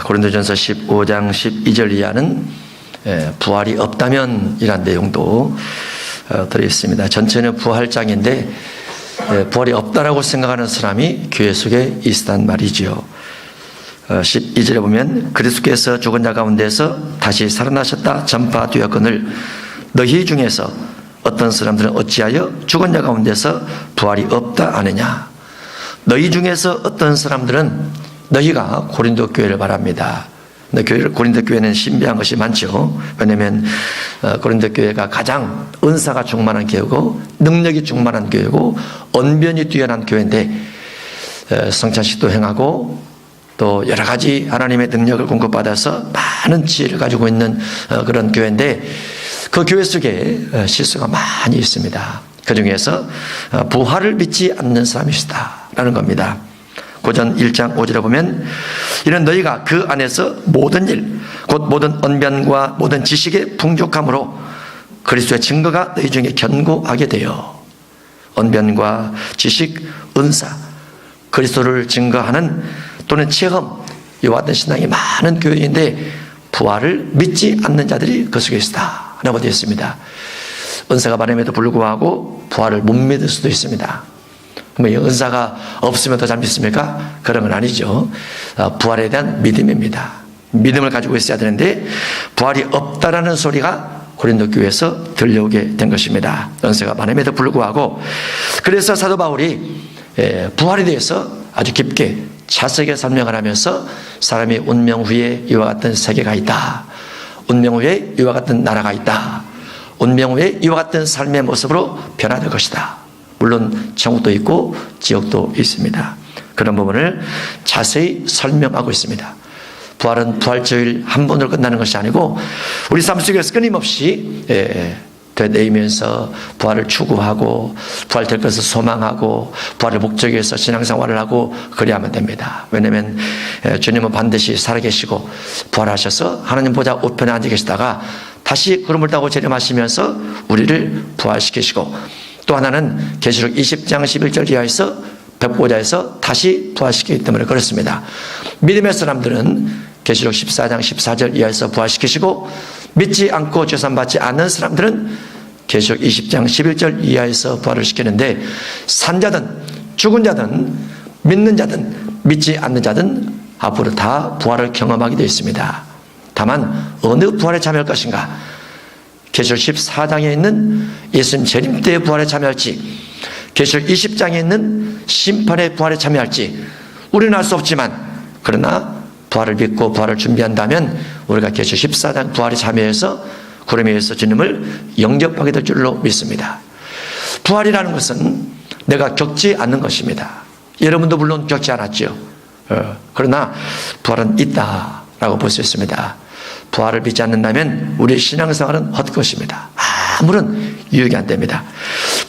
고린도전서 15장 12절 이하는 부활이 없다면 이란 내용도 들어있습니다. 전체는 부활장인데 부활이 없다라고 생각하는 사람이 교회 속에 있단 말이죠. 12절에 보면 그리스도께서 죽은 자 가운데서 다시 살아나셨다 전파되었거늘 너희 중에서 어떤 사람들은 어찌하여 죽은 자 가운데서 부활이 없다 하느냐. 너희 중에서 어떤 사람들은, 너희가 고린도 교회를 말합니다. 고린도 교회는 신비한 것이 많죠. 왜냐하면 고린도 교회가 가장 은사가 충만한 교회고 능력이 충만한 교회고 언변이 뛰어난 교회인데 성찬식도 행하고 또 여러 가지 하나님의 능력을 공급받아서 많은 지혜를 가지고 있는 그런 교회인데 그 교회 속에 실수가 많이 있습니다. 그 중에서 부활을 믿지 않는 사람이 있다라는 겁니다. 고전 1장 5절에 보면 이는 너희가 그 안에서 모든 일 곧 모든 언변과 모든 지식의 풍족함으로 그리스도의 증거가 너희 중에 견고하게 되어 언변과 지식, 은사, 그리스도를 증거하는 또는 체험, 이와 같은 신앙이 많은 교회인데 부활을 믿지 않는 자들이 그 속에 있다 라고 되어 있습니다. 은사가 많음에도 불구하고 부활을 못 믿을 수도 있습니다. 뭐 은사가 없으면 더 잘 믿습니까? 그런 건 아니죠. 부활에 대한 믿음입니다. 믿음을 가지고 있어야 되는데 부활이 없다라는 소리가 고린도 교회에서 들려오게 된 것입니다. 은사가 많음에도 불구하고. 그래서 사도 바울이 부활에 대해서 아주 깊게 자세하게 설명을 하면서 사람이 운명 후에 이와 같은 세계가 있다, 운명 후에 이와 같은 나라가 있다, 운명 후에 이와 같은 삶의 모습으로 변화될 것이다. 물론 천국도 있고 지옥도 있습니다. 그런 부분을 자세히 설명하고 있습니다. 부활은 부활주일 한 번으로 끝나는 것이 아니고 우리 삶 속에서 끊임없이 되뇌이면서 부활을 추구하고 부활될 것을 소망하고 부활을 목적해서 신앙생활을 하고 그래야만 됩니다. 왜냐하면 주님은 반드시 살아계시고 부활하셔서 하나님 보좌 우편에 앉아 계시다가 다시 구름을 타고 재림하시면서 우리를 부활시키시고, 또 하나는 계시록 20장 11절 이하에서 백보좌에서 다시 부활시키기 때문에 그렇습니다. 믿음의 사람들은 계시록 14장 14절 이하에서 부활시키시고, 믿지 않고 죄산받지 않는 사람들은 계시록 20장 11절 이하에서 부활을 시키는데, 산자든 죽은 자든 믿는 자든 믿지 않는 자든 앞으로 다 부활을 경험하게 되어 있습니다. 다만 어느 부활에 참여할 것인가, 계시록 14장에 있는 예수님 재림 때의 부활에 참여할지, 계시록 20장에 있는 심판의 부활에 참여할지 우리는 알 수 없지만, 그러나 부활을 믿고 부활을 준비한다면 우리가 계시록 14장 부활에 참여해서 구름 위에서 주님을 영접하게 될 줄로 믿습니다. 부활이라는 것은 내가 겪지 않는 것입니다. 여러분도 물론 겪지 않았죠. 그러나 부활은 있다라고 볼 수 있습니다. 부활을 믿지 않는다면 우리의 신앙생활은 헛것입니다. 아무런 유익이 안 됩니다.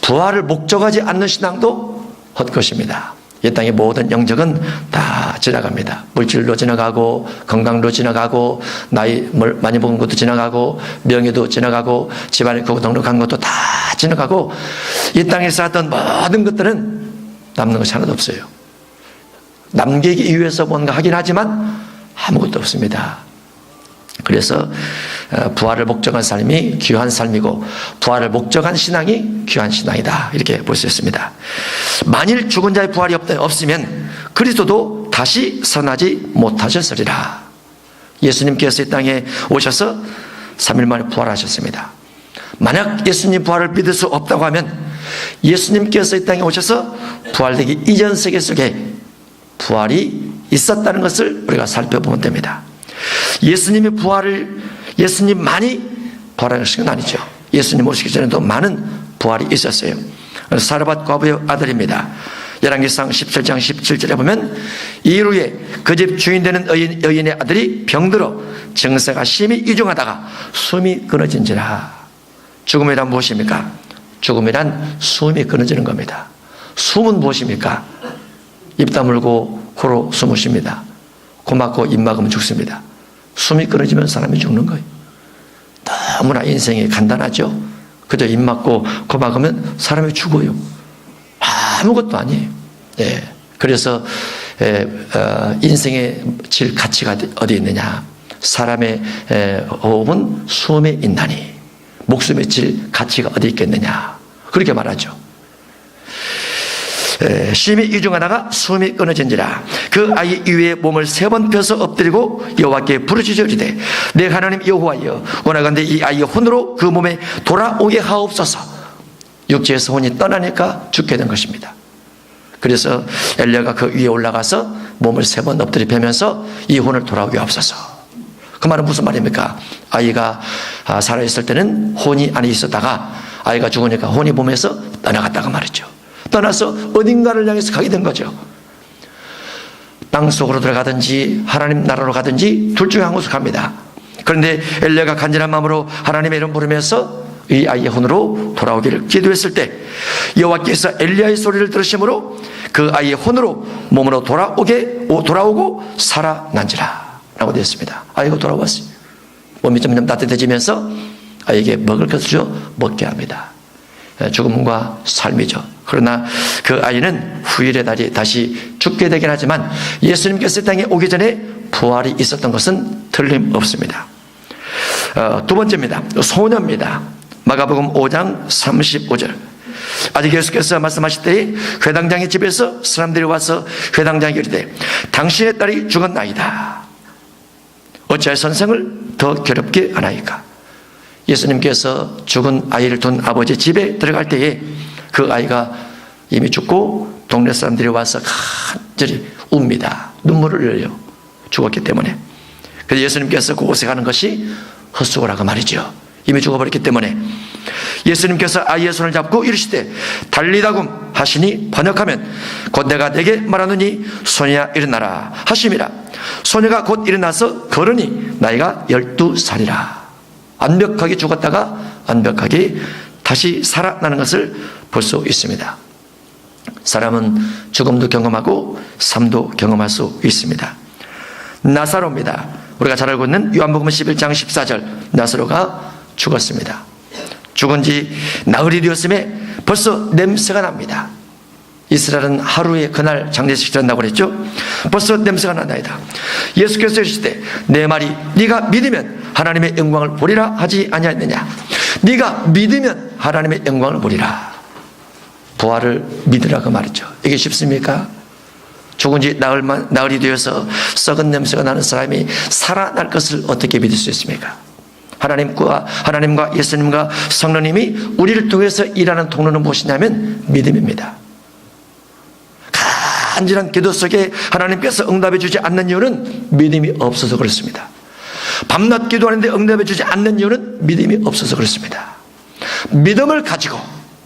부활을 목적하지 않는 신앙도 헛것입니다. 이 땅의 모든 영적은 다 지나갑니다. 물질로 지나가고 건강로 지나가고 나이 많이 먹은 것도 지나가고 명예도 지나가고 집안에 크고 넉넉한 것도 다 지나가고 이 땅에서 하던 모든 것들은 남는 것이 하나도 없어요. 남기기 위해서 뭔가 하긴 하지만 아무것도 없습니다. 그래서 부활을 목적한 삶이 귀한 삶이고 부활을 목적한 신앙이 귀한 신앙이다, 이렇게 볼 수 있습니다. 만일 죽은 자의 부활이 없으면 그리스도도 다시 살아나지 못하셨으리라. 예수님께서 이 땅에 오셔서 3일 만에 부활하셨습니다. 만약 예수님 부활을 믿을 수 없다고 하면 예수님께서 이 땅에 오셔서 부활되기 이전 세계 속에 부활이 있었다는 것을 우리가 살펴보면 됩니다. 예수님만이 부활하는 것은 아니죠. 예수님 오시기 전에도 많은 부활이 있었어요. 사르밧 과부의 아들입니다. 열왕기상 17장 17절에 보면 이후에 그 집 주인 되는 여인의 아들이 병들어 증세가 심히 이중하다가 숨이 끊어진지라. 죽음이란 무엇입니까? 죽음이란 숨이 끊어지는 겁니다. 숨은 무엇입니까? 입 다물고 코로 숨을 쉽니다. 코 막고 입 막으면 죽습니다. 숨이 끊어지면 사람이 죽는 거예요. 너무나 인생이 간단하죠. 그저 입 막고 코 막으면 사람이 죽어요. 아무것도 아니에요. 네. 그래서 인생의 질 가치가 어디 있느냐? 사람의 호흡은 숨에 있나니 목숨의 질 가치가 어디 있겠느냐? 그렇게 말하죠. 심히 이중하다가 숨이 끊어진지라. 그 아이 위에 몸을 3번 펴서 엎드리고 여호와께 부르짖어 이르되 내 하나님 여호와여, 원하건대 이 아이의 혼으로 그 몸에 돌아오게 하옵소서. 육체에서 혼이 떠나니까 죽게 된 것입니다. 그래서 엘리야가 그 위에 올라가서 몸을 3번 엎드려 펴면서 이 혼을 돌아오게 하옵소서. 그 말은 무슨 말입니까? 아이가 살아있을 때는 혼이 안에 있었다가 아이가 죽으니까 혼이 몸에서 떠나갔다가 말이죠. 떠나서 어딘가를 향해서 가게 된 거죠. 땅속으로 들어가든지 하나님 나라로 가든지 둘 중에 한 곳으로 갑니다. 그런데 엘리야가 간절한 마음으로 하나님의 이름 부르면서 이 아이의 혼으로 돌아오기를 기도했을 때 여호와께서 엘리야의 소리를 들으심으로 그 아이의 혼으로 몸으로 돌아오고 살아난지라 라고 되어 있습니다. 아이가 돌아왔어요. 몸이 점점 따뜻해지면서 아이에게 먹을 것을 줘 먹게 합니다. 죽음과 삶이죠. 그러나 그 아이는 후일의 날이 다시 죽게 되긴 하지만 예수님께서 땅에 오기 전에 부활이 있었던 것은 틀림없습니다. 두 번째입니다. 소녀입니다. 마가복음 5장 35절. 아직 예수께서 말씀하실 때에 회당장의 집에서 사람들이 와서 회당장에게 이르되 당신의 딸이 죽었나이다. 어찌하여 선생을 더 괴롭게 하나이까? 예수님께서 죽은 아이를 둔 아버지 집에 들어갈 때에 그 아이가 이미 죽고 동네 사람들이 와서 간절히 웁니다. 눈물을 흘려요. 죽었기 때문에. 그래서 예수님께서 그곳에 가는 것이 헛수고라고 말이죠. 이미 죽어버렸기 때문에. 예수님께서 아이의 손을 잡고 이르시되 달리다굼 하시니 번역하면 곧 내가 내게 말하노니 소녀야 일어나라 하심이라. 소녀가 곧 일어나서 걸으니 나이가 12살이라. 완벽하게 죽었다가 완벽하게 다시 살아나는 것을 볼 수 있습니다. 사람은 죽음도 경험하고 삶도 경험할 수 있습니다. 나사로입니다. 우리가 잘 알고 있는 요한복음 11장 14절. 나사로가 죽었습니다. 죽은 지 나흘이 되었음에 벌써 냄새가 납니다. 이스라엘은 하루에 그날 장례식 치른다고 그랬죠. 벌써 냄새가 난다이다. 예수께서 이르시되 내 말이 네가 믿으면 하나님의 영광을 보리라 하지 아니하였느냐. 네가 믿으면 하나님의 영광을 보리라. 부활을 믿으라고 말이죠. 이게 쉽습니까? 죽은 지 나흘이 되어서 썩은 냄새가 나는 사람이 살아날 것을 어떻게 믿을 수 있습니까? 하나님과 예수님과 성령님이 우리를 통해서 일하는 통로는 무엇이냐면 믿음입니다. 간절한 기도 속에 하나님께서 응답해 주지 않는 이유는 믿음이 없어서 그렇습니다. 밤낮 기도하는데 응답해 주지 않는 이유는 믿음이 없어서 그렇습니다. 믿음을 가지고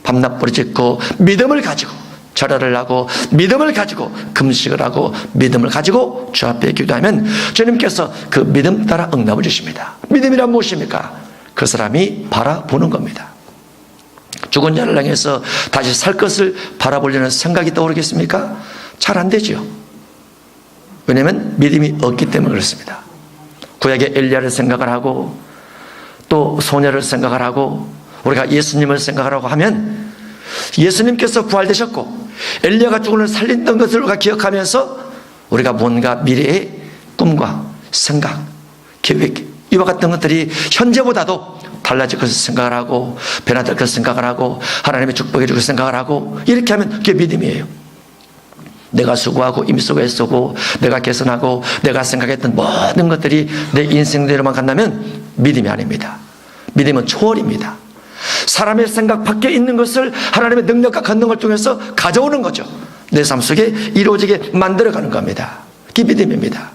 밤낮 부르짖고 믿음을 가지고 절하를 하고 믿음을 가지고 금식을 하고 믿음을 가지고 주 앞에 기도하면 주님께서 그 믿음 따라 응답을 주십니다. 믿음이란 무엇입니까? 그 사람이 바라보는 겁니다. 죽은 자를 향해서 다시 살 것을 바라보려는 생각이 떠오르겠습니까? 잘 안 되죠. 왜냐하면 믿음이 없기 때문에 그렇습니다. 구약의 엘리야를 생각을 하고 또 소녀를 생각을 하고 우리가 예수님을 생각하라고 하면 예수님께서 부활되셨고 엘리야가 죽은 을 살린던 것을 우리가 기억하면서 우리가 뭔가 미래의 꿈과 생각, 계획 이와 같은 것들이 현재보다도 달라질 것을 생각을 하고 변화될 것을 생각을 하고 하나님의 축복해 줄 것을 생각을 하고 이렇게 하면 그게 믿음이에요. 내가 수고하고 이미 수고했고 내가 개선하고 내가 생각했던 모든 것들이 내 인생대로만 간다면 믿음이 아닙니다. 믿음은 초월입니다. 사람의 생각 밖에 있는 것을 하나님의 능력과 권능을 통해서 가져오는 거죠. 내 삶 속에 이루어지게 만들어가는 겁니다. 그게 믿음입니다.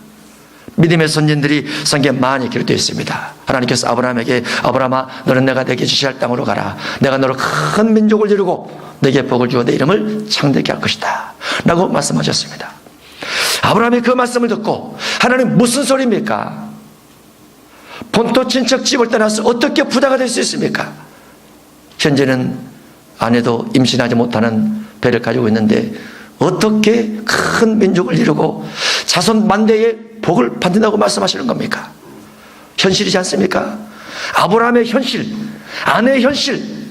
믿음의 선진들이 성경에 많이 기록되어 있습니다. 하나님께서 아브라함에게 아브라함아 너는 내가 내게 지시할 땅으로 가라. 내가 너로 큰 민족을 이루고 내게 복을 주어 내 이름을 창대케 할 것이다 라고 말씀하셨습니다. 아브라함이 그 말씀을 듣고 하나님 무슨 소리입니까? 본토 친척 집을 떠나서 어떻게 부자가 될 수 있습니까? 현재는 아내도 임신하지 못하는 배를 가지고 있는데 어떻게 큰 민족을 이루고 자손 만대의 복을 받는다고 말씀하시는 겁니까? 현실이지 않습니까? 아브라함의 현실, 아내의 현실.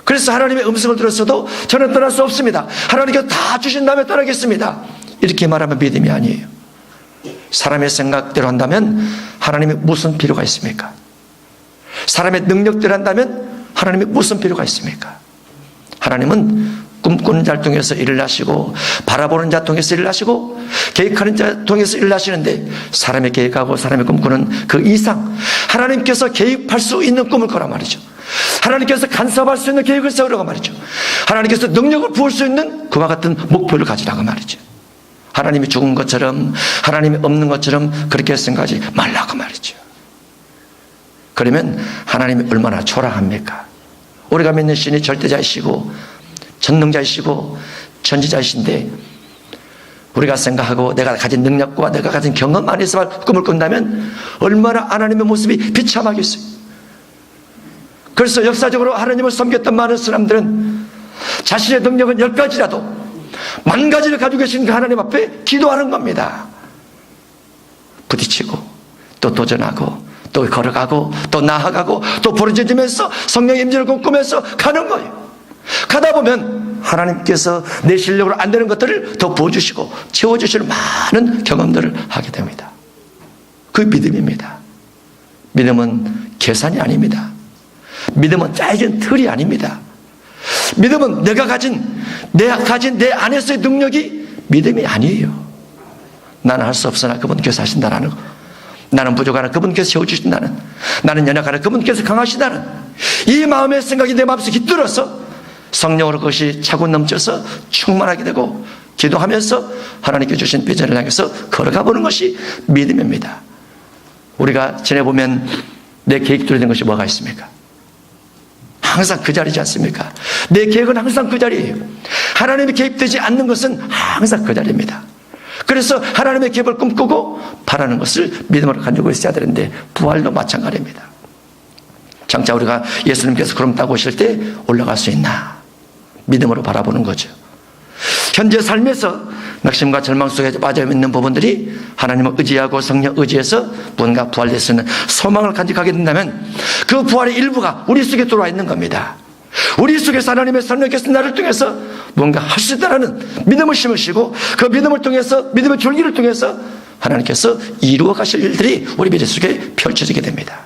그래서 하나님의 음성을 들었어도 저는 떠날 수 없습니다. 하나님께서 다 주신 다음에 떠나겠습니다. 이렇게 말하면 믿음이 아니에요. 사람의 생각대로 한다면 하나님이 무슨 필요가 있습니까? 사람의 능력대로 한다면 하나님이 무슨 필요가 있습니까? 하나님은 꿈꾸는 자를 통해서 일을 하시고 바라보는 자 통해서 일을 하시고 계획하는 자 통해서 일을 하시는데 사람의 계획하고 사람의 꿈꾸는 그 이상 하나님께서 개입할 수 있는 꿈을 꾸란 말이죠. 하나님께서 간섭할 수 있는 계획을 세우라고 말이죠. 하나님께서 능력을 부을 수 있는 그와 같은 목표를 가지라고 말이죠. 하나님이 죽은 것처럼 하나님이 없는 것처럼 그렇게 생각하지 말라고 말이죠. 그러면 하나님이 얼마나 초라합니까? 우리가 믿는 신이 절대자이시고 전능자이시고 전지자이신데 우리가 생각하고 내가 가진 능력과 내가 가진 경험 안에서 꿈을 꾼다면 얼마나 하나님의 모습이 비참하겠어요. 그래서 역사적으로 하나님을 섬겼던 많은 사람들은 자신의 능력은 10가지라도 10,000가지를 가지고 계신 그 하나님 앞에 기도하는 겁니다. 부딪히고 또 도전하고 또 걸어가고 또 나아가고 또 부르짖으면서 성령의 임재를 꿈꾸면서 가는 거예요. 가다 보면 하나님께서 내 실력으로 안 되는 것들을 더 부어주시고 채워주시는 많은 경험들을 하게 됩니다. 그게 믿음입니다. 믿음은 계산이 아닙니다. 믿음은 짜여진 틀이 아닙니다. 믿음은 내가 가진 내 안에서의 능력이 믿음이 아니에요. 나는 할 수 없으나 그분께서 하신다라는 거. 나는 부족하나 그분께서 세워주신다는, 나는 연약하나 그분께서 강하시다는 이 마음의 생각이 내 마음속에 깃들어서 성령으로 그것이 차고 넘쳐서 충만하게 되고 기도하면서 하나님께 주신 비전을 향해서 걸어가 보는 것이 믿음입니다. 우리가 지내보면 내 계획대로 된 것이 뭐가 있습니까? 항상 그 자리지 않습니까? 내 계획은 항상 그 자리예요. 하나님이 개입되지 않는 것은 항상 그 자리입니다. 그래서 하나님의 계획을 꿈꾸고 바라는 것을 믿음으로 가지고 있어야 되는데 부활도 마찬가지입니다. 장차 우리가 예수님께서 구름 타고 오실 때 올라갈 수 있나? 믿음으로 바라보는 거죠. 현재 삶에서 낙심과 절망 속에 빠져 있는 부분들이 하나님을 의지하고 성령 의지해서 뭔가 부활될 수 있는 소망을 간직하게 된다면 그 부활의 일부가 우리 속에 들어와 있는 겁니다. 우리 속에서 하나님의 성령께서 나를 통해서 뭔가 할 수 있다는 믿음을 심으시고 그 믿음을 통해서 믿음의 줄기를 통해서 하나님께서 이루어 가실 일들이 우리 미래 속에 펼쳐지게 됩니다.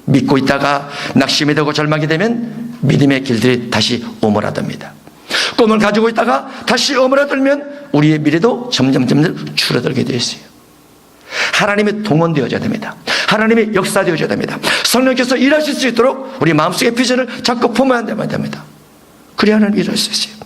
믿고 있다가 낙심이 되고 절망이 되면 믿음의 길들이 다시 오므라듭니다. 꿈을 가지고 있다가 다시 오므라들면 우리의 미래도 점점 줄어들게 되어 있어요. 하나님이 동원되어져야 됩니다. 하나님이 역사되어져야 됩니다. 성령께서 일하실 수 있도록 우리 마음속의 비전을 자꾸 품어야 됩니다. 그래야 하나님이 일할 수 있어요.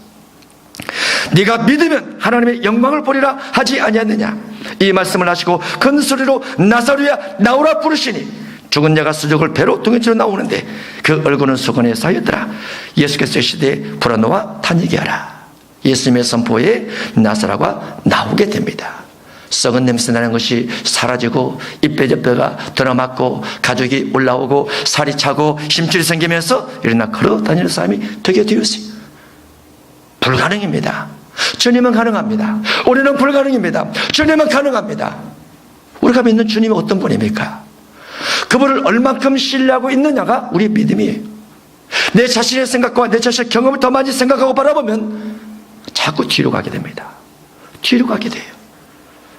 네가 믿으면 하나님의 영광을 보리라 하지 아니하느냐, 이 말씀을 하시고 큰 소리로 나사로야 나오라 부르시니 죽은 자가 수족을 배로 둥이치러 나오는데 그 얼굴은 수건에 쌓였더라. 예수께서 시대에 불어넣어 다니게 하라. 예수님의 선포에 나사로가 나오게 됩니다. 썩은 냄새 나는 것이 사라지고 입배저뼈가 드러맞고 가죽이 올라오고 살이 차고 힘줄이 생기면서 일어나 걸어 다니는 사람이 되게 되었어요. 불가능입니다. 주님은 가능합니다. 우리는 불가능입니다. 주님은 가능합니다. 우리가 믿는 주님은 어떤 분입니까? 그분을 얼만큼 신뢰하고 있느냐가 우리의 믿음이에요. 내 자신의 생각과 내 자신의 경험을 더 많이 생각하고 바라보면 자꾸 뒤로 가게 됩니다. 뒤로 가게 돼요.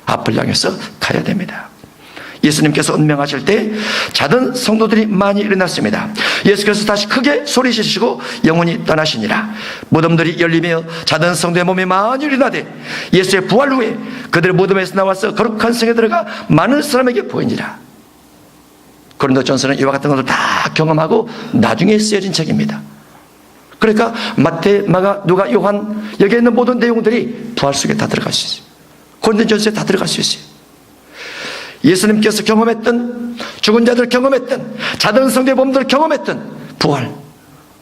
앞을 향해서 가야 됩니다. 예수님께서 운명하실 때 자던 성도들이 많이 일어났습니다. 예수께서 다시 크게 소리치시고 영원히 떠나시니라. 무덤들이 열리며 자던 성도의 몸이 많이 일어나되 예수의 부활 후에 그들의 무덤에서 나와서 거룩한 성에 들어가 많은 사람에게 보이니라. 고린도전서는 이와 같은 것을 다 경험하고 나중에 쓰여진 책입니다. 그러니까 마태, 마가, 누가, 요한 여기에 있는 모든 내용들이 부활 속에 다 들어갈 수 있어요. 고린도전서에 다 들어갈 수 있어요. 예수님께서 경험했던, 죽은 자들 경험했던, 자던 성도의 몸들 경험했던 부활.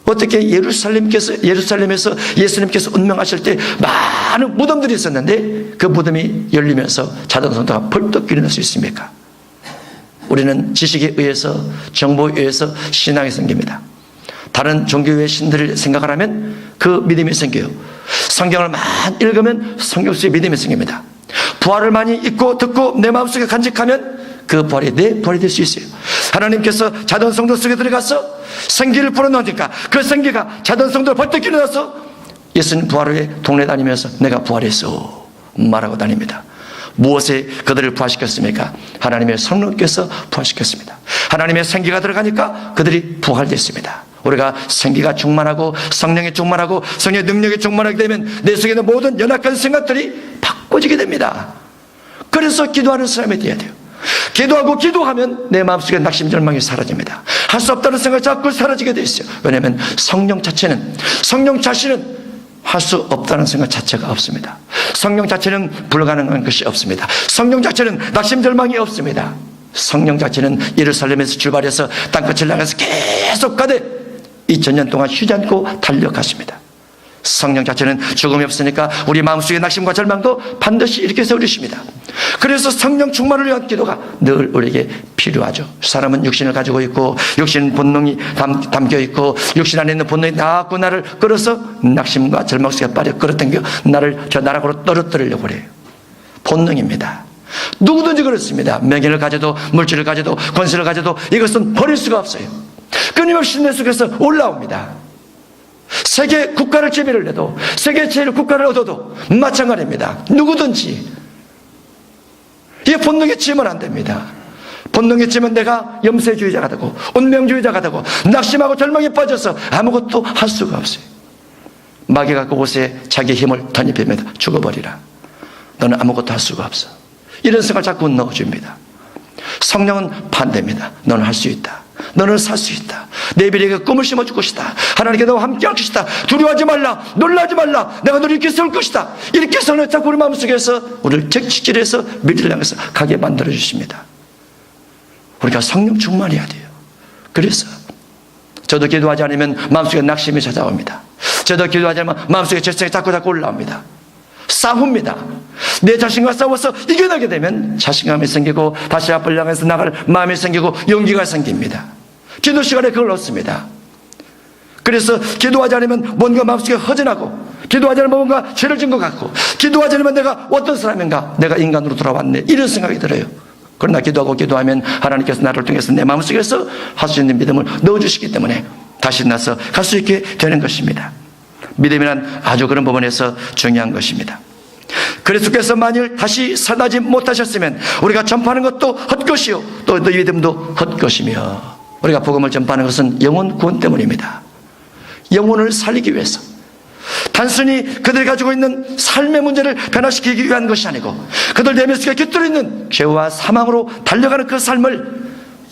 어떻게 예루살렘에서 예수님께서 운명하실 때 많은 무덤들이 있었는데 그 무덤이 열리면서 자던 성도가 벌떡 일어날 수 있습니까? 우리는 지식에 의해서, 정보에 의해서 신앙이 생깁니다. 다른 종교의 신들을 생각을 하면 그 믿음이 생겨요. 성경을 많이 읽으면 성경 속에 믿음이 생깁니다. 부활을 많이 읽고 듣고 내 마음속에 간직하면 그 부활이 내 부활이 될 수 있어요. 하나님께서 자던 성도 속에 들어가서 생기를 불어넣으니까 그 생기가 자던 성도를 벌떡 일어나서 예수님 부활 후에 동네 다니면서 내가 부활했어 말하고 다닙니다. 무엇에 그들을 부활시켰습니까? 하나님의 성령께서 부활시켰습니다. 하나님의 생기가 들어가니까 그들이 부활됐습니다. 우리가 생기가 충만하고 성령에 충만하고 성령의 능력에 충만하게 되면 내 속에 있는 모든 연약한 생각들이 바꿔지게 됩니다. 그래서 기도하는 사람이 되어야 돼요. 기도하고 기도하면 내 마음속에 낙심 절망이 사라집니다. 할 수 없다는 생각이 자꾸 사라지게 돼 있어요. 왜냐하면 성령 자체는, 성령 자신은 할 수 없다는 생각 자체가 없습니다. 성령 자체는 불가능한 것이 없습니다. 성령 자체는 낙심 절망이 없습니다. 성령 자체는 예루살렘에서 출발해서 땅끝을 향해서 계속 가되 2000년 동안 쉬지 않고 달려갔습니다. 성령 자체는 죽음이 없으니까 우리 마음속의 낙심과 절망도 반드시 일으켜서 우리십니다. 그래서 성령 충만을 위한 기도가 늘 우리에게 필요하죠. 사람은 육신을 가지고 있고 육신 본능이 담겨 있고 육신 안에 있는 본능이 자꾸 나를 끌어서 낙심과 절망 속에 빠져 끌어당겨 나를 저 나락으로 떨어뜨리려고 그래요. 본능입니다. 누구든지 그렇습니다. 명예를 가져도 물질을 가져도 권세를 가져도 이것은 버릴 수가 없어요. 끊임없이 내 속에서 올라옵니다. 세계 국가를 지배를 해도 세계 제일 국가를 얻어도 마찬가지입니다. 누구든지 이 본능에 치면 안 됩니다. 본능에 치면 내가 염세주의자가 되고 운명주의자가 되고 낙심하고 절망에 빠져서 아무것도 할 수가 없어요. 마귀가 그곳에 자기 힘을 덧입힙니다. 죽어버리라. 너는 아무것도 할 수가 없어. 이런 생각을 자꾸 넣어줍니다. 성령은 반대입니다. 너는 할 수 있다. 너는 살 수 있다. 내 미래에 꿈을 심어줄 것이다. 하나님께 너와 함께 할 것이다. 두려워하지 말라. 놀라지 말라. 내가 너를 이렇게 세울 것이다. 이렇게 해서 자꾸 우리 마음속에서 우리를 적직질해서 미래를 향해서 가게 만들어 주십니다. 우리가 성령 충만해야 돼요. 그래서 저도 기도하지 않으면 마음속에 낙심이 찾아옵니다. 저도 기도하지 않으면 마음속에 절망이 자꾸 올라옵니다. 싸웁니다. 내 자신과 싸워서 이겨내게 되면 자신감이 생기고 다시 앞을 향해서 나갈 마음이 생기고 용기가 생깁니다. 기도 시간에 그걸 얻습니다. 그래서 기도하지 않으면 뭔가 마음속에 허전하고 기도하지 않으면 뭔가 죄를 진 것 같고 기도하지 않으면 내가 어떤 사람인가, 내가 인간으로 돌아왔네, 이런 생각이 들어요. 그러나 기도하고 기도하면 하나님께서 나를 통해서 내 마음속에서 할 수 있는 믿음을 넣어주시기 때문에 다시 나서 갈 수 있게 되는 것입니다. 믿음이란 아주 그런 부분에서 중요한 것입니다. 그리스도께서 만일 다시 살아나지 못하셨으면 우리가 전파하는 것도 헛것이요 또 너희 믿음도 헛것이며, 우리가 복음을 전파하는 것은 영혼 구원 때문입니다. 영혼을 살리기 위해서, 단순히 그들이 가지고 있는 삶의 문제를 변화시키기 위한 것이 아니고 그들 내면 속에 깃들어 있는 죄와 사망으로 달려가는 그 삶을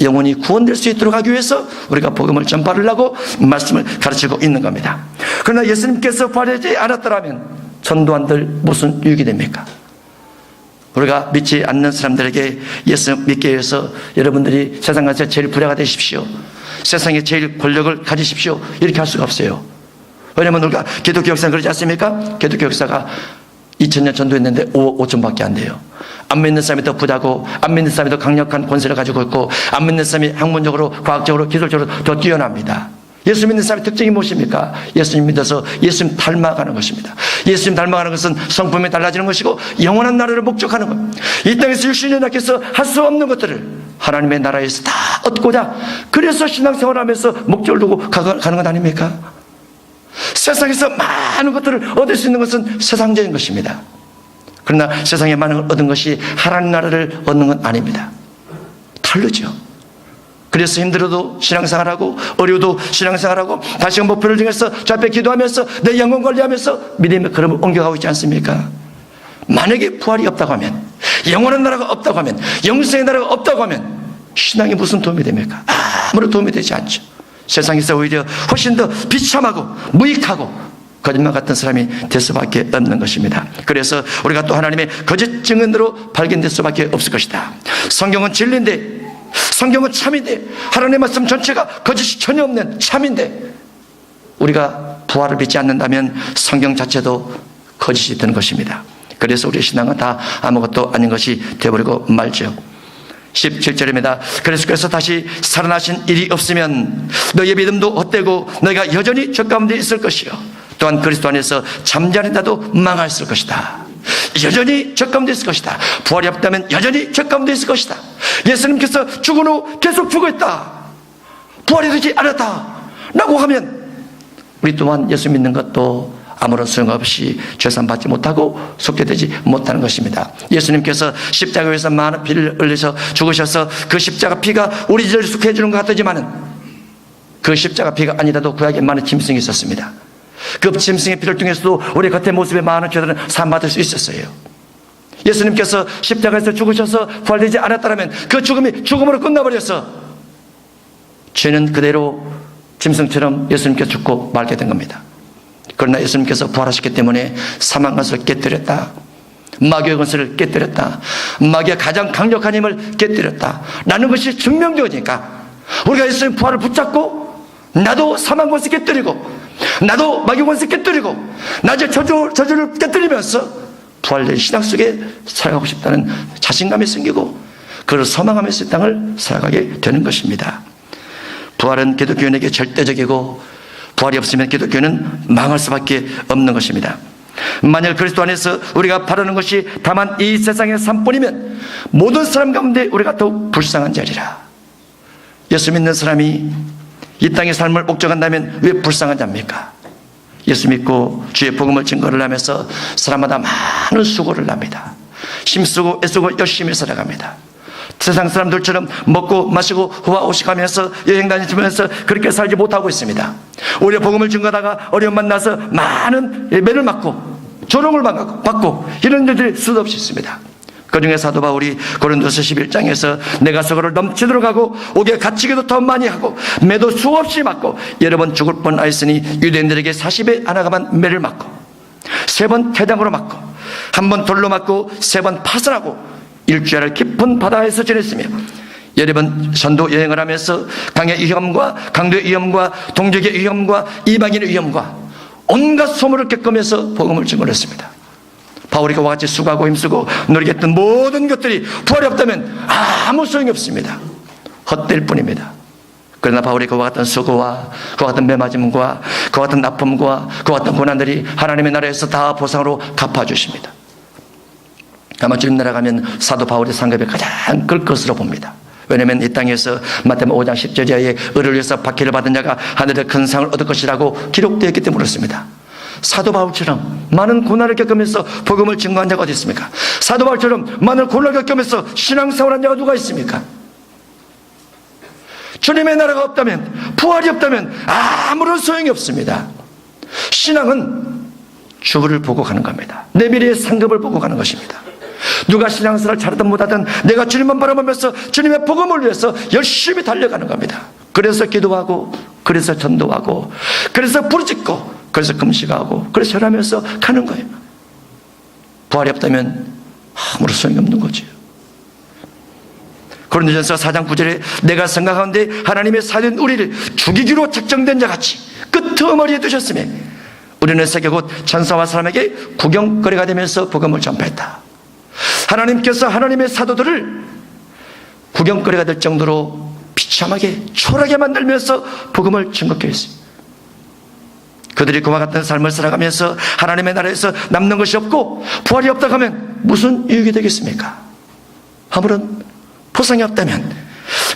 영혼이 구원될 수 있도록 하기 위해서 우리가 복음을 전파를 하고 말씀을 가르치고 있는 겁니다. 그러나 예수님께서 부활하지 않았더라면 전도한들 무슨 유익이 됩니까? 우리가 믿지 않는 사람들에게 예수 믿게 해서 여러분들이 세상 가서 제일 부자가 되십시오, 세상에 제일 권력을 가지십시오, 이렇게 할 수가 없어요. 왜냐하면 우리가 기독교 역사는 그러지 않습니까? 기독교 역사가 2000년 전도했는데 5억 5천밖에 안 돼요. 안 믿는 사람이 더 부자고 안 믿는 사람이 더 강력한 권세를 가지고 있고 안 믿는 사람이 학문적으로 과학적으로 기술적으로 더 뛰어납니다. 예수 믿는 사람의 특징이 무엇입니까? 예수님 믿어서 예수님 닮아가는 것입니다. 예수님 닮아가는 것은 성품이 달라지는 것이고 영원한 나라를 목적하는 것, 이 땅에서 육신의 낙해서 할 수 없는 것들을 하나님의 나라에서 다 얻고자, 그래서 신앙생활하면서 목적을 두고 가는 것 아닙니까? 세상에서 많은 것들을 얻을 수 있는 것은 세상적인 것입니다. 그러나 세상에 많은 걸 얻은 것이 하나님 나라를 얻는 건 아닙니다. 다르죠. 그래서 힘들어도 신앙생활하고 어려워도 신앙생활하고 다시금 목표를 정해서 저 앞에 기도하면서 내 영혼 관리하면서 믿음의 걸음을 옮겨가고 있지 않습니까? 만약에 부활이 없다고 하면, 영원한 나라가 없다고 하면, 영생의 나라가 없다고 하면 신앙이 무슨 도움이 됩니까? 아무런 도움이 되지 않죠. 세상에서 오히려 훨씬 더 비참하고 무익하고 거짓말 같은 사람이 될 수밖에 없는 것입니다. 그래서 우리가 또 하나님의 거짓 증언으로 발견될 수밖에 없을 것이다. 성경은 진리인데, 성경은 참인데, 하나님의 말씀 전체가 거짓이 전혀 없는 참인데 우리가 부활을 믿지 않는다면 성경 자체도 거짓이 되는 것입니다. 그래서 우리의 신앙은 다 아무것도 아닌 것이 되어버리고 말죠. 17절입니다. 그래서 다시 살아나신 일이 없으면 너희의 믿음도 헛되고 너희가 여전히 저 가운데 있을 것이요 또한 그리스도 안에서 잠자는 자도 망했을 것이다. 여전히 저 가운데 있을 것이다. 부활이 없다면 여전히 저 가운데 있을 것이다. 예수님께서 죽은 후 계속 죽어있다, 부활이 되지 않았다 라고 하면 우리 또한 예수 믿는 것도 아무런 소용없이 죄산받지 못하고 속죄되지 못하는 것입니다. 예수님께서 십자가에서 많은 피를 흘리셔 죽으셔서 그 십자가 피가 우리 죄를 속해 주는 것 같더지만은 그 십자가 피가 아니라도 구약에 많은 짐승이 있었습니다. 그 짐승의 피를 통해서도 우리 겉의 모습의 많은 죄들은 사함받을 수 있었어요. 예수님께서 십자가에서 죽으셔서 부활되지 않았다면 그 죽음이 죽음으로 끝나버려서 죄는 그대로 짐승처럼 예수님께서 죽고 말게 된 겁니다. 그러나 예수님께서 부활하셨기 때문에 사망 권세를 깨뜨렸다. 마귀의 권세를 깨뜨렸다. 마귀의 가장 강력한 힘을 깨뜨렸다. 라는 것이 증명되어지니까 우리가 예수님 부활을 붙잡고 나도 사망 권세 깨뜨리고 나도 마귀 권세 깨뜨리고 나의 저주를 깨뜨리면서 부활된 신앙 속에 살아가고 싶다는 자신감이 생기고 그를 소망하면서 이 땅을 살아가게 되는 것입니다. 부활은 기독교인에게 절대적이고 부활이 없으면 기독교는 망할 수밖에 없는 것입니다. 만약 그리스도 안에서 우리가 바라는 것이 다만 이 세상의 삶뿐이면 모든 사람 가운데 우리가 더욱 불쌍한 자리라. 예수 믿는 사람이 이 땅의 삶을 목적한다면 왜 불쌍한 자입니까? 예수 믿고 주의 복음을 증거를 하면서 사람마다 많은 수고를 합니다. 힘쓰고 애쓰고 열심히 살아갑니다. 세상 사람들처럼 먹고 마시고 호화호식하면서 여행 다니면서 그렇게 살지 못하고 있습니다. 오히려 복음을 증거하다가 어려움 만나서 많은 매를 맞고 조롱을 받고 이런 일들이 수도 없이 있습니다. 그중에 사도 바울이 고린도서 11장에서 내가 서로를 넘치도록 하고 옥에 갇히기도 더 많이 하고 매도 수없이 맞고 여러 번 죽을 뻔하였으니 유대인들에게 40에 하나가만 매를 맞고 3번 태장으로 맞고 1번 돌로 맞고 3번 파선하고 일주일을 깊은 바다에서 지냈으며 여러 번 전도 여행을 하면서 강의 위험과 강도의 위험과 동족의 위험과 이방인의 위험과 온갖 소문을 겪으면서 복음을 증거했습니다. 바울이 그와 같이 수고하고 힘쓰고 노력했던 모든 것들이 부활이 없다면 아무 소용이 없습니다. 헛될 뿐입니다. 그러나 바울이 그와 같은 수고와 그와 같은 매맞음과 그와 같은 아픔과 그와 같은 고난들이 하나님의 나라에서 다 보상으로 갚아주십니다. 아마 주님 나라 가면 사도 바울의 상급이 가장 클 것으로 봅니다. 왜냐하면 이 땅에서 마태복음 5장 10절 이하에 의를 위해서 박해를 받은 자가 하늘의 큰 상을 얻을 것이라고 기록되었기 때문에 그렇습니다. 사도 바울처럼 많은 고난을 겪으면서 복음을 증거한 자가 어디 있습니까? 사도 바울처럼 많은 고난을 겪으면서 신앙생활을 한 자가 누가 있습니까? 주님의 나라가 없다면, 부활이 없다면 아무런 소용이 없습니다. 신앙은 주를 보고 가는 겁니다. 내 미래의 상급을 보고 가는 것입니다. 누가 신앙생활을 잘하든 못하든 내가 주님만 바라보면서 주님의 복음을 위해서 열심히 달려가는 겁니다. 그래서 기도하고, 그래서 전도하고, 그래서 부르짖고, 그래서 금식하고, 그래서 절하면서 가는 거예요. 부활이 없다면 아무런 소용이 없는 거죠. 고린도전서 4장 9절에 내가 생각하건대 하나님의 사된 우리를 죽이기로 작정된 자같이 끄트머리에 두셨으며 우리는 세계 곧 천사와 사람에게 구경거리가 되면서 복음을 전파했다. 하나님께서 하나님의 사도들을 구경거리가 될 정도로 비참하게 초라하게 만들면서 복음을 증거케 했습니다. 그들이 그와 같은 삶을 살아가면서 하나님의 나라에서 남는 것이 없고 부활이 없다고 하면 무슨 유익이 되겠습니까? 아무런 보상이 없다면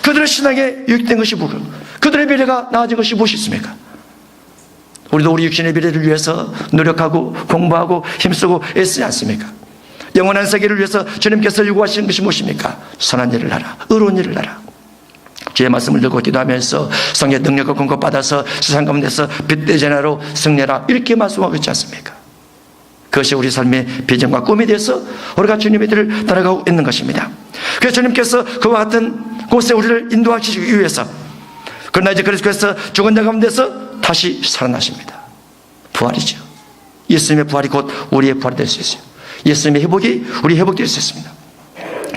그들의 신앙에 유익된 것이 뭐고 그들의 미래가 나아진 것이 무엇이 있습니까? 우리도 우리 육신의 미래를 위해서 노력하고 공부하고 힘쓰고 애쓰지 않습니까? 영원한 세계를 위해서 주님께서 요구하시는 것이 무엇입니까? 선한 일을 하라, 의로운 일을 하라. 주의 말씀을 들고 기도하면서 성의 능력을 공급받아서 세상 가운데서 빛의 전하로 승리하라 이렇게 말씀하고 있지 않습니까? 그것이 우리 삶의 비전과 꿈이 되어서 우리가 주님의 길을 따라가고 있는 것입니다. 그래서 주님께서 그와 같은 곳에 우리를 인도하시기 위해서 그러나 이제 그리스도께서 죽은 자 가운데서 다시 살아나십니다. 부활이죠. 예수님의 부활이 곧 우리의 부활이 될 수 있어요. 예수님의 회복이 우리 회복될 수 있습니다.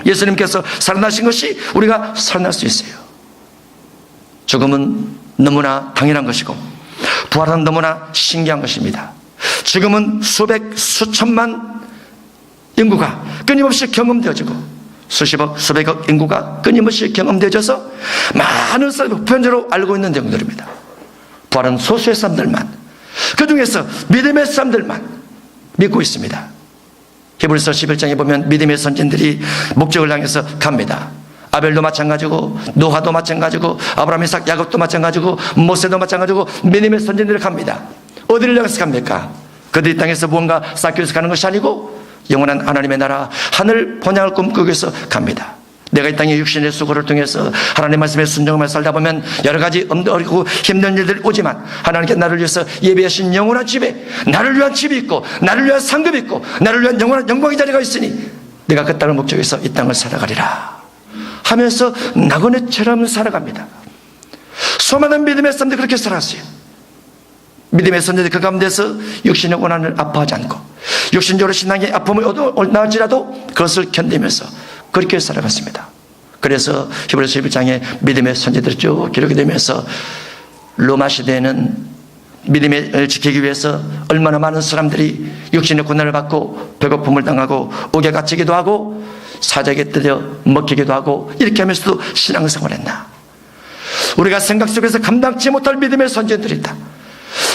예수님께서 살아나신 것이 우리가 살아날 수 있어요. 죽음은 너무나 당연한 것이고 부활은 너무나 신기한 것입니다. 지금은 수백, 수천만 인구가 끊임없이 경험되어지고 수십억, 수백억 인구가 끊임없이 경험되어져서 많은 사람이 보편적으로 알고 있는 내용들입니다. 부활은 소수의 사람들만, 그 중에서 믿음의 사람들만 믿고 있습니다. 히브리서 11장에 보면 믿음의 선진들이 목적을 향해서 갑니다. 아벨도 마찬가지고 노아도 마찬가지고 아브라함, 이삭, 야곱도 마찬가지고 모세도 마찬가지고 믿음의 선진들이 갑니다. 어디를 향해서 갑니까? 그들이 땅에서 무언가 쌓기 위해서 가는 것이 아니고 영원한 하나님의 나라, 하늘 본향을 꿈꾸기 위해서 갑니다. 내가 이 땅에 육신의 수고를 통해서 하나님 말씀에 순종하며 살다 보면 여러 가지 어렵고 힘든 일들이 오지만 하나님께 나를 위해서 예비하신 영원한 집에 나를 위한 집이 있고 나를 위한 상급이 있고 나를 위한 영원한 영광의 자리가 있으니 내가 그 땅을 목적해서 이 땅을 살아가리라 하면서 나그네처럼 살아갑니다. 수많은 믿음의 사람들이 그렇게 살았어요. 믿음의 선자들이 그 가운데서 육신의 고난을 아파하지 않고 육신적으로 신앙의 아픔을 나올지라도 그것을 견디면서 그렇게 살아갔습니다. 그래서 히브리서 11장에 믿음의 선지들이 쭉 기록이 되면서 로마 시대에는 믿음을 지키기 위해서 얼마나 많은 사람들이 육신의 고난을 받고 배고픔을 당하고 옥에 갇히기도 하고 사자에게 뜯어 먹히기도 하고 이렇게 하면서도 신앙생활을 했나. 우리가 생각 속에서 감당치 못할 믿음의 선지들이 있다.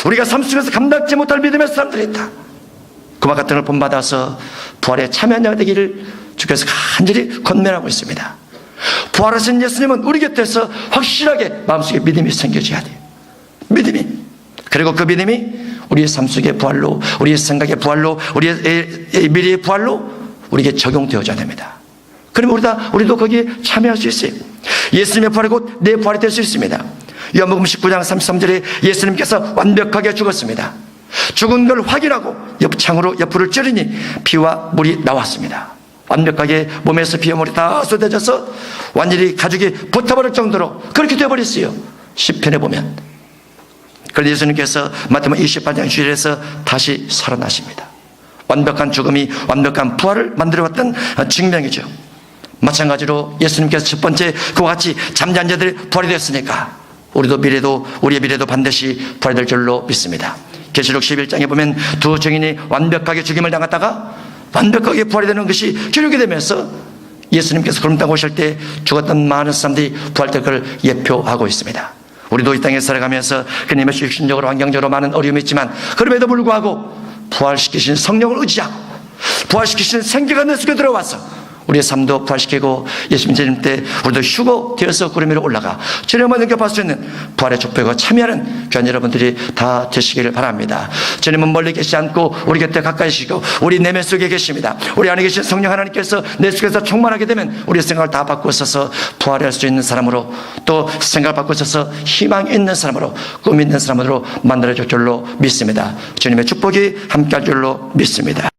우리가 삶 속에서 감당치 못할 믿음의 사람들이 있다. 그와 같은 걸 본받아서 부활에 참여한 자가 되기를 주께서 간절히 권면하고 있습니다. 부활하신 예수님은 우리 곁에서 확실하게 마음속에 믿음이 생겨져야 돼요. 믿음이. 그리고 그 믿음이 우리의 삶 속의 부활로, 우리의 생각의 부활로, 우리의 미래의 부활로 우리에게 적용되어져야 됩니다. 그러면 우리도 거기에 참여할 수 있어요. 예수님의 부활이 곧 내 부활이 될 수 있습니다. 요한복음 19장 33절에 예수님께서 완벽하게 죽었습니다. 죽은 걸 확인하고 옆창으로 옆으로 찌르니 피와 물이 나왔습니다. 완벽하게 몸에서 피와 물이 다 쏟아져서 완전히 가죽이 붙어버릴 정도로 그렇게 되어버렸어요. 시편에 보면. 그런데 예수님께서 마태복음 28장 6절에서 다시 살아나십니다. 완벽한 죽음이 완벽한 부활을 만들어왔던 증명이죠. 마찬가지로 예수님께서 첫 번째 그와 같이 잠자는 자들이 부활이 됐으니까 우리의 미래도 반드시 부활이 될 줄로 믿습니다. 계시록 11장에 보면 두 증인이 완벽하게 죽임을 당했다가 완벽하게 부활이 되는 것이 기록이 되면서 예수님께서 그럼 땅 오실 때 죽었던 많은 사람들이 부활될 걸 예표하고 있습니다. 우리도 이 땅에 살아가면서 그님의 육신적으로 환경적으로 많은 어려움이 있지만 그럼에도 불구하고 부활시키신 성령을 의지하고 부활시키신 생기가 내 속에 들어와서 우리의 삶도 부활시키고 예수님 재림 때 우리도 휴거 되어서 구름 위로 올라가 주님을 능력받을 수 있는 부활의 축복에 참여하는 교회 여러분들이 다 되시기를 바랍니다. 주님은 멀리 계시지 않고 우리 곁에 가까이 계시고 우리 내면 속에 계십니다. 우리 안에 계신 성령 하나님께서 내 속에서 충만하게 되면 우리의 생각을 다 바꾸어서 부활할 수 있는 사람으로 또 생각을 바꾸어서 희망 있는 사람으로 꿈 있는 사람으로 만들어줄 줄로 믿습니다. 주님의 축복이 함께할 줄로 믿습니다.